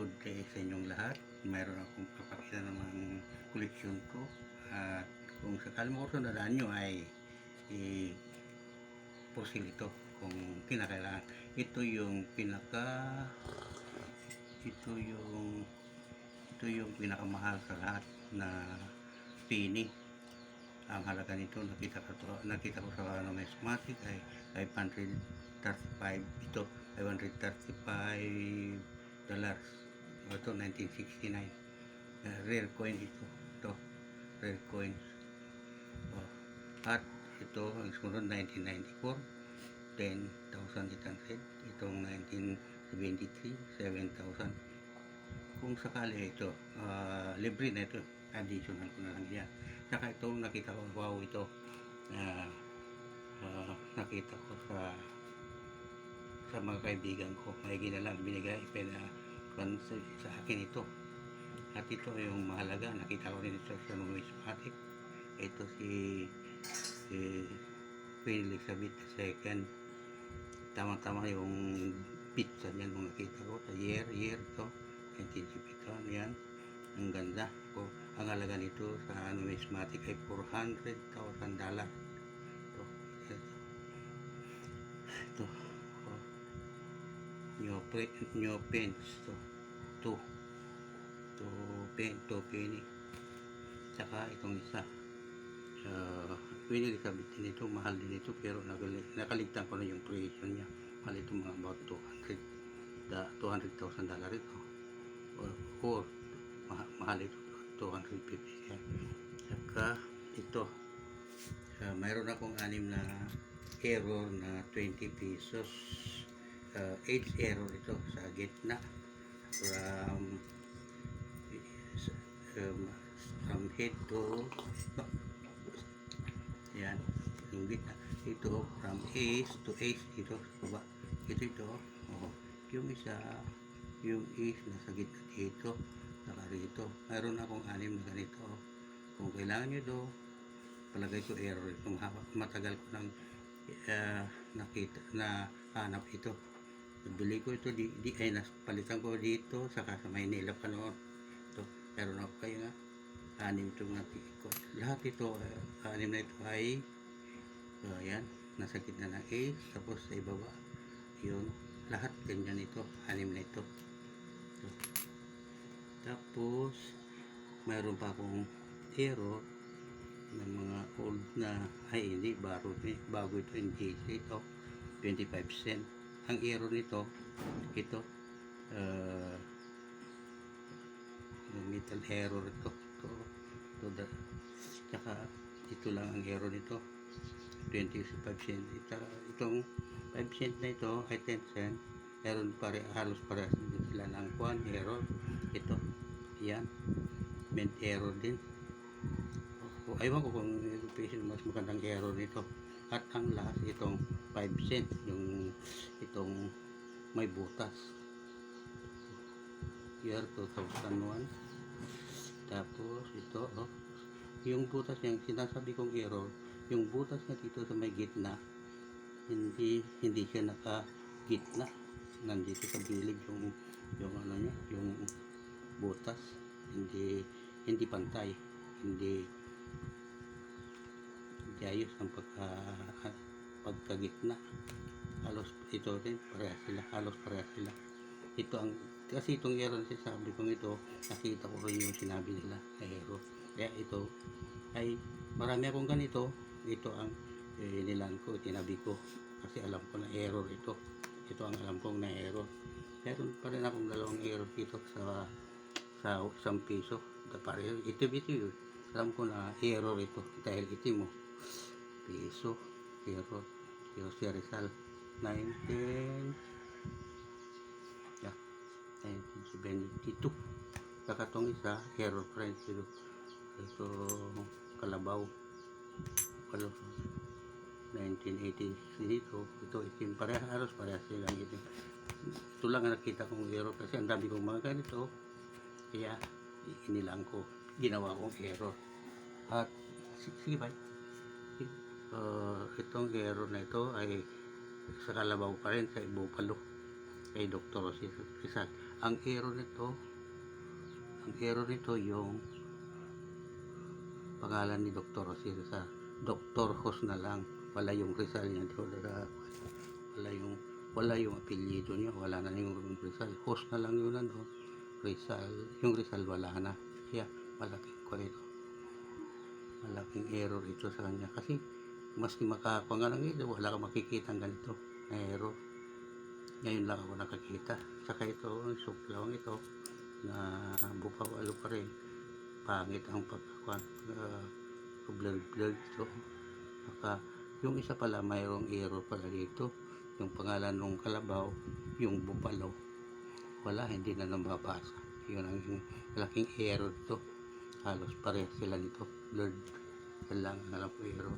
good day sa inyong lahat. Mayroon akong papakita ng koleksyon ko. At kung sakali mo ko tandaan nyo ay pusil ito kung kinakailangan. Ito yung pinakamahal sa lahat na pini. Ang halaga nito nakita ko sa numismatic ay 535. Ito 535 dollars. Ito 1969. Rare coin ito rare coins. At ito ang sumunod 1994 10,800. Itong 1973 7,000. Kung sakali ito libre na ito, additional ko na lang yan. Saka ito nakita ko, wow, ito nakita ko sa mga kaibigan ko, may ginalang binigay sa akin ito. At ito yung mahalaga, nakita ko rin ito sa numismatic. Ito si Queen Elizabeth II. Tama-tama yung pizza niyan nung nakita ko sa year ito 1952. Yan, ang ganda ko. Ang halaga nito sa numismatic ay $400,000. Ito new pens to penny. Saka itong isa Queen Elizabeth din ito, mahal din ito, pero nakaligtan ko na yung presyo niya. Mahal ito, mga about $200,000 ito, or mahal ito 250 yan. Saka ito mayroon akong 6 na error na 20 pesos. 8 error ito sa gitna from head to yan, yung gitna ito, from ace to ace dito sa baba. Ito yung isa, yung ace nasa gitna dito, saka rito. Mayroon akong 6 na ganito. Kung kailangan nyo ito, palagay ko error ito. Matagal ko nang nakita na hanap ito. Nabili ko ito palitan ko dito saka sa Maynila pa noon. Ito, pero na kayo nga 6 itong nakikita. Lahat ito 6 na ito ay yan, nasa gitna ng ace, tapos sa ibaba yun, lahat ganyan ito, 6 na ito. Tapos mayroon pa akong error ng mga old na hindi bago ito, NGC ito 25 cent. Ang error nito ito metal error ito saka ito lang ang error nito 25 cent. Itong 5 cent na ito ay 10 cent. Meron halos parehas din sila ng error. Ito yan, mint error din. Aywan ko kung mas magandang error nito. At ang last itong 5 cent, itong may butas, year 2001. Tapos ito yung butas niya, sinasabi kong error, yung butas niya dito sa may gitna, hindi siya naka gitna, nandito sa gilid yung ano niya, yung butas hindi pantay, hindi ayos ang pagkagitna. Halos ito din, halos parehas sila. Ito ang, kasi itong error na sinasabi kong ito, nakita ko rin yung sinabi nila na error. Kaya ito ay marami akong ganito. Ito ang nilan ko, tinabi ko, kasi alam ko na error ito. Ito ang alam kong na error. Meron pa rin akong 2 error dito sa 1 piso. Pareho ito yun. Alam ko na error ito dahil itim mo piso error. Si Rizal 1972. Saka itong isa error pa rin ito Kalabaw 1980 dito. Ito itim, halos parehas silang itim. Ito lang ang nakita kong error kasi ang dami kong mga ganito, kaya ginawa kong error. At sige bye. Itong error na ito ay sa Kalabaw pa rin, sa Bupalo. kay Dr. Rizal. Ang error nito yung pangalan ni Dr. Rizal. Dr. Hos na lang, wala yung Rizal niya. Wala yung apelyido niya, wala na yung Rizal. Hos na lang yun nandun. Rizal, yung Rizal wala na. Kaya malaking error ito sa kanya kasi maski makapangalan ito, wala kang makikita ganito na error. Ngayon lang ako nakakita. Saka ito, suplawang ito na bupawalo pa rin. Pangit ang blurred ito. Saka yung isa pala mayroong error pala dito. Yung pangalan ng kalabaw, yung bupalo, wala, hindi na nababasa. Yun ang malaking error ito. Halos pareha sila nito, blurred. Yan lang ang alam ko error.